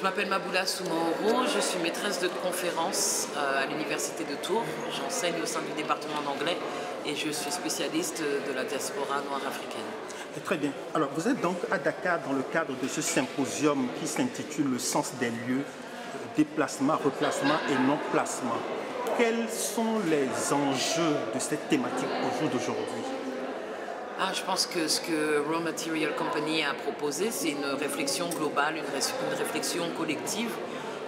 Je m'appelle Maboula Soumaoro, je suis maîtresse de conférence à l'université de Tours. J'enseigne au sein du département d'anglais et je suis spécialiste de la diaspora noire africaine. Très bien. Alors, vous êtes donc à Dakar dans le cadre de ce symposium qui s'intitule « Le sens des lieux, déplacement, replacement et non-placement ». Quels sont les enjeux de cette thématique au jour d'aujourd'hui? Je pense que ce que Raw Material Company a proposé, c'est une réflexion globale, une réflexion collective,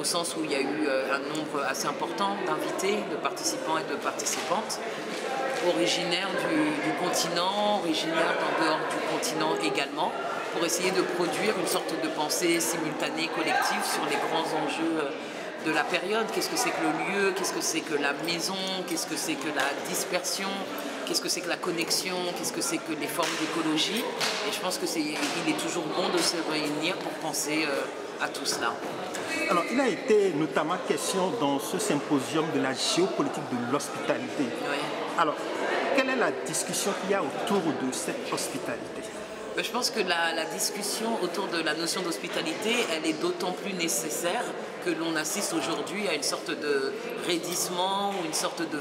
au sens où il y a eu un nombre assez important d'invités, de participants et de participantes, originaires du continent, originaires d'en dehors du continent également, pour essayer de produire une sorte de pensée simultanée, collective, sur les grands enjeux de la période. Qu'est-ce que c'est que le lieu? Qu'est-ce que c'est que la maison? Qu'est-ce que c'est que la dispersion? Qu'est-ce que c'est que la connexion? Qu'est-ce que c'est que les formes d'écologie? Et je pense qu'il est toujours bon de se réunir pour penser à tout cela. Alors, il a été notamment question dans ce symposium de la géopolitique de l'hospitalité. Oui. Alors, quelle est la discussion qu'il y a autour de cette hospitalité? Je pense que la discussion autour de la notion d'hospitalité, elle est d'autant plus nécessaire que l'on assiste aujourd'hui à une sorte de raidissement ou une sorte de...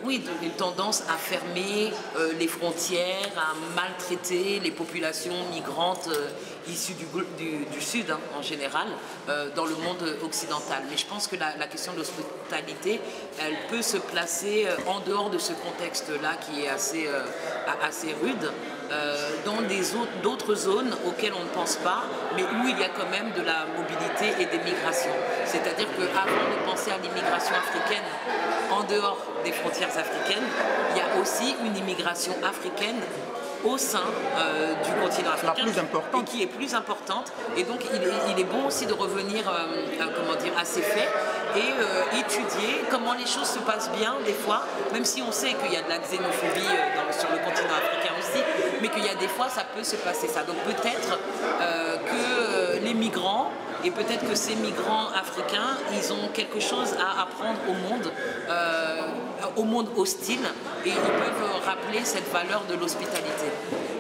Oui, une tendance à fermer les frontières, à maltraiter les populations migrantes issues du Sud en général, dans le monde occidental. Mais je pense que la question de l'hospitalité, elle peut se placer en dehors de ce contexte-là qui est assez rude, dans d'autres zones auxquelles on ne pense pas, mais où il y a quand même de la mobilité et des migrations. C'est-à-dire qu'avant de penser à l'immigration africaine en dehors des frontières africaines, il y a aussi une immigration africaine au sein du continent africain, la plus importante. Et qui est plus importante. Et donc il est bon aussi de revenir à ces faits et étudier comment les choses se passent bien des fois, même si on sait qu'il y a de la xénophobie sur le continent africain aussi, mais qu'il y a des fois ça peut se passer ça. Donc peut-être que les migrants, et peut-être que ces migrants africains, ils ont quelque chose à apprendre au monde hostile, et ils peuvent rappeler cette valeur de l'hospitalité.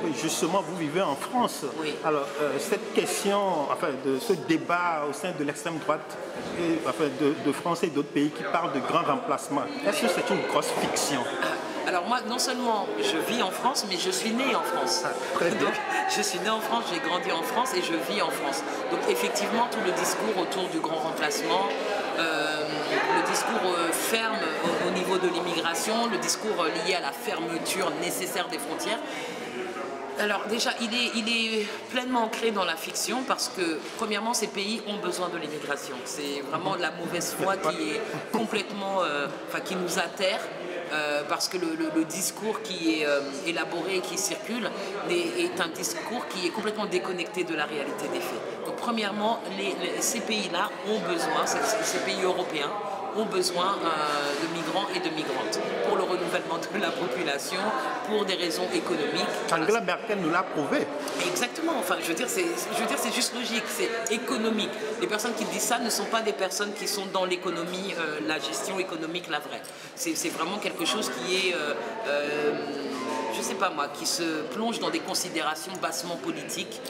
Oui, justement, vous vivez en France. Oui. Alors, cette question, de ce débat au sein de l'extrême droite, de France et d'autres pays qui parlent de grands remplacements, est-ce que c'est une grosse fiction? Alors moi, non seulement je vis en France, mais je suis née en France. Très bien. Donc, je suis née en France, j'ai grandi en France et je vis en France. Donc effectivement, tout le discours autour du grand remplacement, le discours ferme au niveau de l'immigration, le discours lié à la fermeture nécessaire des frontières. Alors déjà, il est pleinement ancré dans la fiction parce que, premièrement, ces pays ont besoin de l'immigration. C'est vraiment la mauvaise foi qui est complètement, qui nous atterre. Parce que le discours qui est élaboré et qui circule est un discours qui est complètement déconnecté de la réalité des faits. Donc premièrement, ces pays-là ont besoin, ces pays européens, ont besoin de migrants et de migrantes pour le renouvellement de la population, pour des raisons économiques. Angela Merkel nous l'a prouvé. Exactement, je veux dire, c'est juste logique, c'est économique. Les personnes qui disent ça ne sont pas des personnes qui sont dans l'économie, la gestion économique, la vraie. C'est vraiment quelque chose qui est, je sais pas moi, qui se plonge dans des considérations bassement politiques.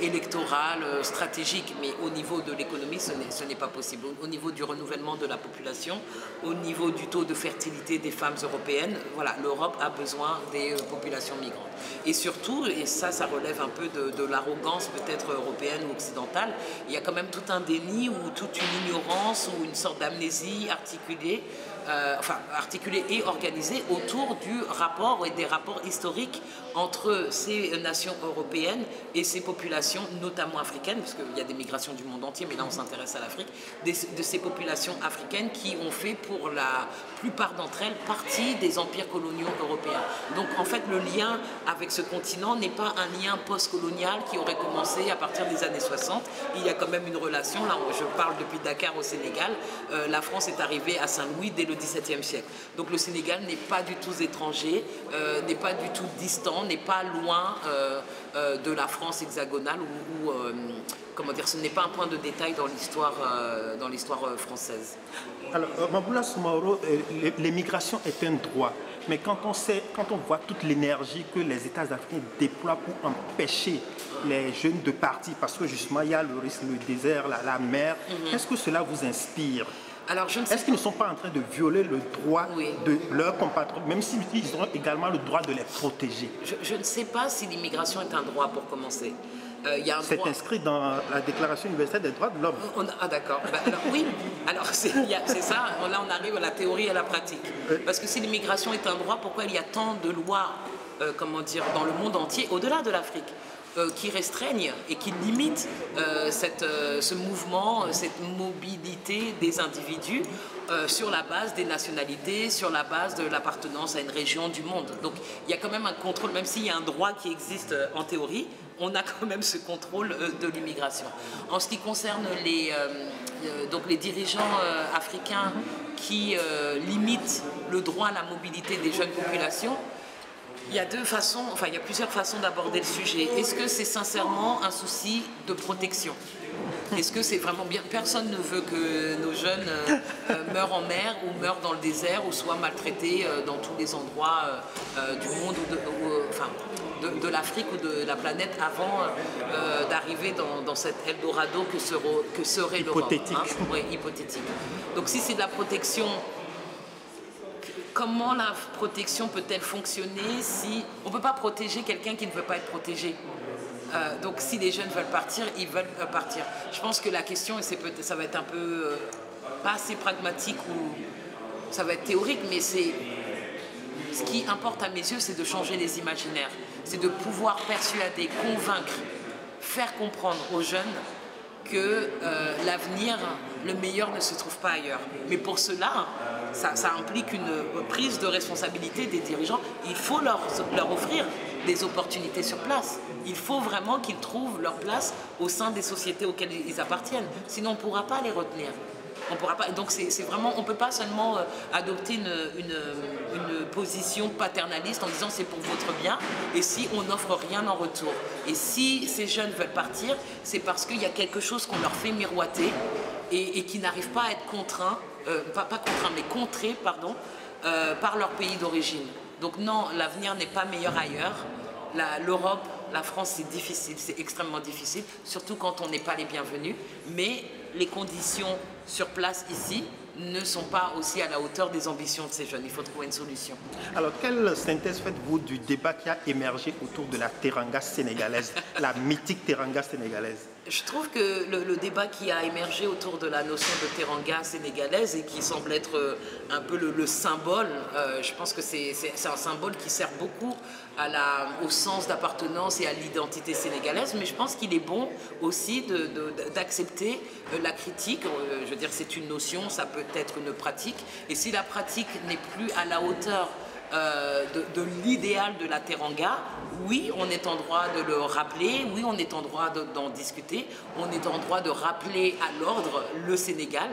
Électorales, stratégiques, mais au niveau de l'économie, ce n'est pas possible. Au niveau du renouvellement de la population, au niveau du taux de fertilité des femmes européennes, l'Europe a besoin des populations migrantes. Et surtout, et ça relève un peu de l'arrogance peut-être européenne ou occidentale, il y a quand même tout un déni ou toute une ignorance ou une sorte d'amnésie articulée et organisée autour du rapport et des rapports historiques entre ces nations européennes et ces populations, notamment africaines, parce qu'il y a des migrations du monde entier, mais là on s'intéresse à l'Afrique, de ces populations africaines qui ont fait pour la plupart d'entre elles partie des empires coloniaux européens. Donc en fait le lien avec ce continent n'est pas un lien post-colonial qui aurait commencé à partir des années 60. Il y a quand même une relation, là je parle depuis Dakar au Sénégal, la France est arrivée à Saint-Louis dès le XVIIe siècle. Donc le Sénégal n'est pas du tout étranger, n'est pas du tout distant, n'est pas loin de la France hexagonale ou comment dire, ce n'est pas un point de détail dans l'histoire française. Alors, Maboula Soumaoro, l'immigration est un droit. Mais quand on voit toute l'énergie que les États africains déploient pour empêcher les jeunes de partir, parce que justement il y a le risque, le désert, la mer, est-ce que cela vous inspire? Alors, je ne sais Est-ce qu'ils ne sont pas en train de violer le droit Oui. de leurs compatriotes, même s'ils ont également le droit de les protéger? je ne sais pas si l'immigration est un droit pour commencer. Il y a un C'est droit. inscrit dans la Déclaration universelle des droits de l'homme. Ah d'accord. Alors, oui, alors c'est ça, là on arrive à la théorie et à la pratique. Parce que si l'immigration est un droit, pourquoi il y a tant de lois, comment dire, dans le monde entier, au-delà de l'Afrique, qui restreignent et qui limitent ce mouvement, cette mobilité des individus sur la base des nationalités, sur la base de l'appartenance à une région du monde. Donc il y a quand même un contrôle, même s'il y a un droit qui existe en théorie, on a quand même ce contrôle de l'immigration. En ce qui concerne donc les dirigeants africains qui limitent le droit à la mobilité des jeunes populations, il y a plusieurs façons d'aborder le sujet. Est-ce que c'est sincèrement un souci de protection? Est-ce que c'est vraiment bien? Personne ne veut que nos jeunes meurent en mer ou meurent dans le désert ou soient maltraités dans tous les endroits du monde ou de l'Afrique ou de la planète avant d'arriver dans cet Eldorado que serait l'Europe. Hypothétique. Hein? Oui, hypothétique. Donc si c'est de la protection, comment la protection peut-elle fonctionner si on ne peut pas protéger quelqu'un qui ne veut pas être protégé? Donc si les jeunes veulent partir, ils veulent partir. Je pense que la question, et ça va être un peu pas assez pragmatique ou ça va être théorique, mais ce qui importe à mes yeux, c'est de changer les imaginaires. C'est de pouvoir persuader, convaincre, faire comprendre aux jeunes que l'avenir, le meilleur ne se trouve pas ailleurs. Mais pour cela, ça implique une prise de responsabilité des dirigeants. Il faut leur offrir des opportunités sur place. Il faut vraiment qu'ils trouvent leur place au sein des sociétés auxquelles ils appartiennent. Sinon, on ne pourra pas les retenir. On pourra pas. Donc c'est vraiment, on ne peut pas seulement adopter une position paternaliste en disant c'est pour votre bien et si on n'offre rien en retour. Et si ces jeunes veulent partir, c'est parce qu'il y a quelque chose qu'on leur fait miroiter et qui n'arrive pas à être contraint, pas contraint mais contré, pardon, par leur pays d'origine. Donc non, l'avenir n'est pas meilleur ailleurs. L'Europe, la France, c'est difficile, c'est extrêmement difficile, surtout quand on n'est pas les bienvenus. Mais les conditions sur place ici ne sont pas aussi à la hauteur des ambitions de ces jeunes. Il faut trouver une solution. Alors, quelle synthèse faites-vous du débat qui a émergé autour de la teranga sénégalaise, la mythique teranga sénégalaise? Je trouve que le débat qui a émergé autour de la notion de teranga sénégalaise et qui semble être un peu le symbole, je pense que c'est un symbole qui sert beaucoup au sens d'appartenance et à l'identité sénégalaise, mais je pense qu'il est bon aussi d'accepter la critique. Je veux dire, c'est une notion, ça peut être une pratique, et si la pratique n'est plus à la hauteur de l'idéal de la teranga, oui, on est en droit de le rappeler, oui, on est en droit d'en discuter, on est en droit de rappeler à l'ordre le Sénégal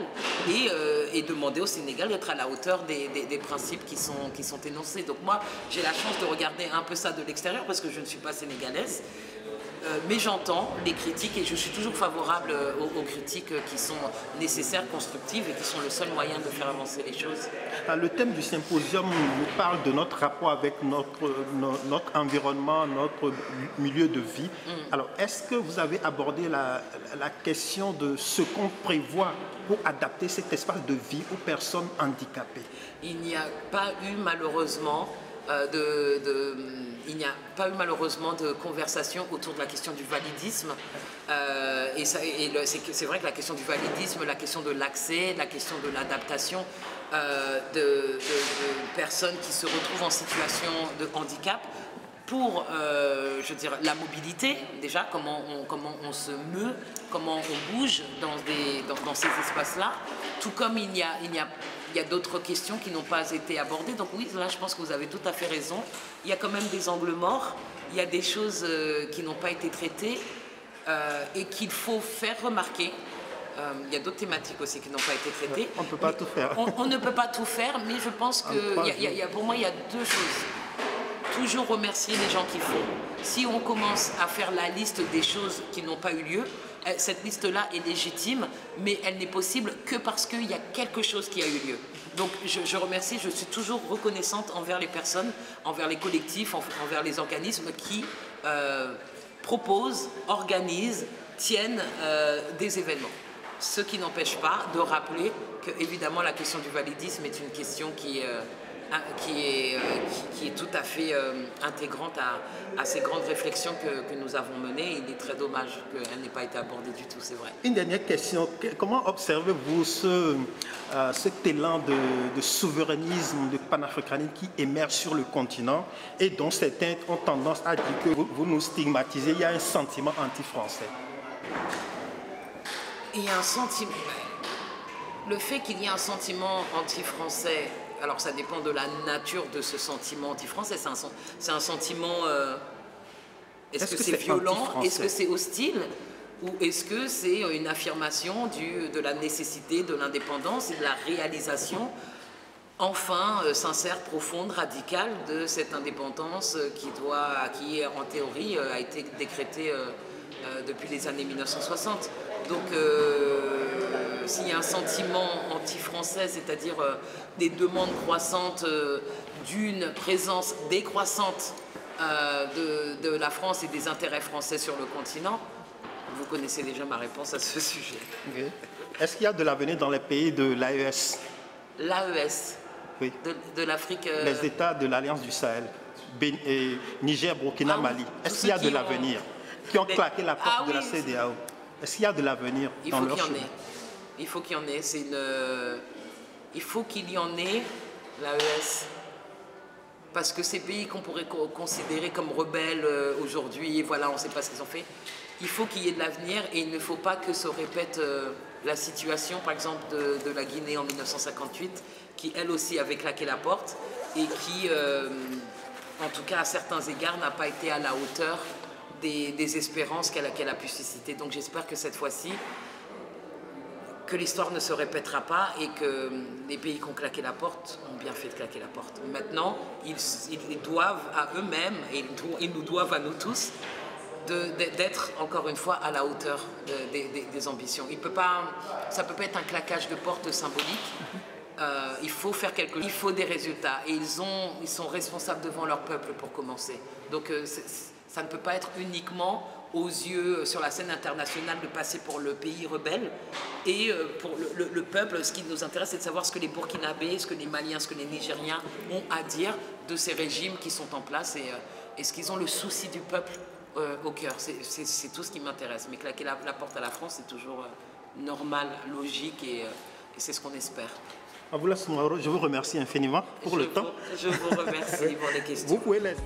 et demander au Sénégal d'être à la hauteur des principes qui sont énoncés. Donc moi, j'ai la chance de regarder un peu ça de l'extérieur parce que je ne suis pas sénégalaise. Mais j'entends les critiques et je suis toujours favorable aux critiques qui sont nécessaires, constructives et qui sont le seul moyen de faire avancer les choses. Le thème du symposium nous parle de notre rapport avec notre environnement, notre milieu de vie. Alors, est-ce que vous avez abordé la question de ce qu'on prévoit pour adapter cet espace de vie aux personnes handicapées? Il n'y a pas eu malheureusement de conversation autour de la question du validisme. C'est vrai que la question du validisme, la question de l'accès, la question de l'adaptation de personnes qui se retrouvent en situation de handicap pour, je veux dire, la mobilité, déjà, comment on se meut, comment on bouge dans ces espaces-là, tout comme il y a d'autres questions qui n'ont pas été abordées. Donc oui, là, je pense que vous avez tout à fait raison. Il y a quand même des angles morts, il y a des choses qui n'ont pas été traitées et qu'il faut faire remarquer. Il y a d'autres thématiques aussi qui n'ont pas été traitées. On ne peut pas tout faire. On ne peut pas tout faire, mais je pense que pour moi, il y a deux choses. Toujours remercier les gens qui font. Si on commence à faire la liste des choses qui n'ont pas eu lieu, cette liste-là est légitime, mais elle n'est possible que parce qu'il y a quelque chose qui a eu lieu. Donc je remercie, je suis toujours reconnaissante envers les personnes, envers les collectifs, envers les organismes qui proposent, organisent, tiennent des événements. Ce qui n'empêche pas de rappeler que, évidemment, la question du validisme est une question qui est tout à fait intégrante à ces grandes réflexions que nous avons menées. Il est très dommage qu'elle n'ait pas été abordée du tout, c'est vrai. Une dernière question. Comment observez-vous cet élan de souverainisme, de panafricanisme qui émerge sur le continent et dont certains ont tendance à dire que vous nous stigmatisez? Il y a un sentiment anti-français. Il y a un sentiment... Le fait qu'il y ait un sentiment anti-français, alors ça dépend de la nature de ce sentiment anti-français. C'est un sentiment... Est-ce que c'est violent? Est-ce que c'est hostile? Ou est-ce que c'est une affirmation de la nécessité de l'indépendance et de la réalisation enfin sincère, profonde, radicale de cette indépendance qui en théorie a été décrétée depuis les années 1960. Donc s'il y a un sentiment anti-français, c'est-à-dire des demandes croissantes d'une présence décroissante de la France et des intérêts français sur le continent, vous connaissez déjà ma réponse à ce sujet. Okay. Est-ce qu'il y a de l'avenir dans les pays de l'AES? L'AES? Oui. De l'Afrique... Les États de l'Alliance du Sahel, Niger, Burkina, Mali. Est-ce qu'il y a de l'avenir? Qui ont claqué la porte de la CEDEAO. Est-ce qu'il y a de l'avenir dans leur chemin? Il faut qu'il y en ait. Il faut qu'il y en ait, l'AES. Parce que ces pays qu'on pourrait considérer comme rebelles aujourd'hui, voilà, on ne sait pas ce qu'ils ont fait, il faut qu'il y ait de l'avenir et il ne faut pas que se répète la situation, par exemple, de la Guinée en 1958, qui elle aussi avait claqué la porte et qui, en tout cas à certains égards, n'a pas été à la hauteur des espérances qu'elle a pu susciter. Donc j'espère que cette fois-ci, que l'histoire ne se répétera pas et que les pays qui ont claqué la porte ont bien fait de claquer la porte. Maintenant, ils doivent à eux-mêmes, et ils nous doivent à nous tous, d'être encore une fois à la hauteur des ambitions. Ça ne peut pas être un claquage de porte symbolique. Il faut faire quelque chose, il faut des résultats. Et ils sont responsables devant leur peuple pour commencer. Donc ça ne peut pas être uniquement aux yeux sur la scène internationale de passer pour le pays rebelle. Et pour le peuple, ce qui nous intéresse, c'est de savoir ce que les Burkinabés, ce que les Maliens, ce que les Nigériens ont à dire de ces régimes qui sont en place et est-ce qu'ils ont le souci du peuple au cœur. C'est tout ce qui m'intéresse. Mais claquer la porte à la France, c'est toujours normal, logique et c'est ce qu'on espère. Aboula Soumaoro, je vous remercie infiniment pour le temps. Je vous remercie pour les questions. Vous pouvez laisser.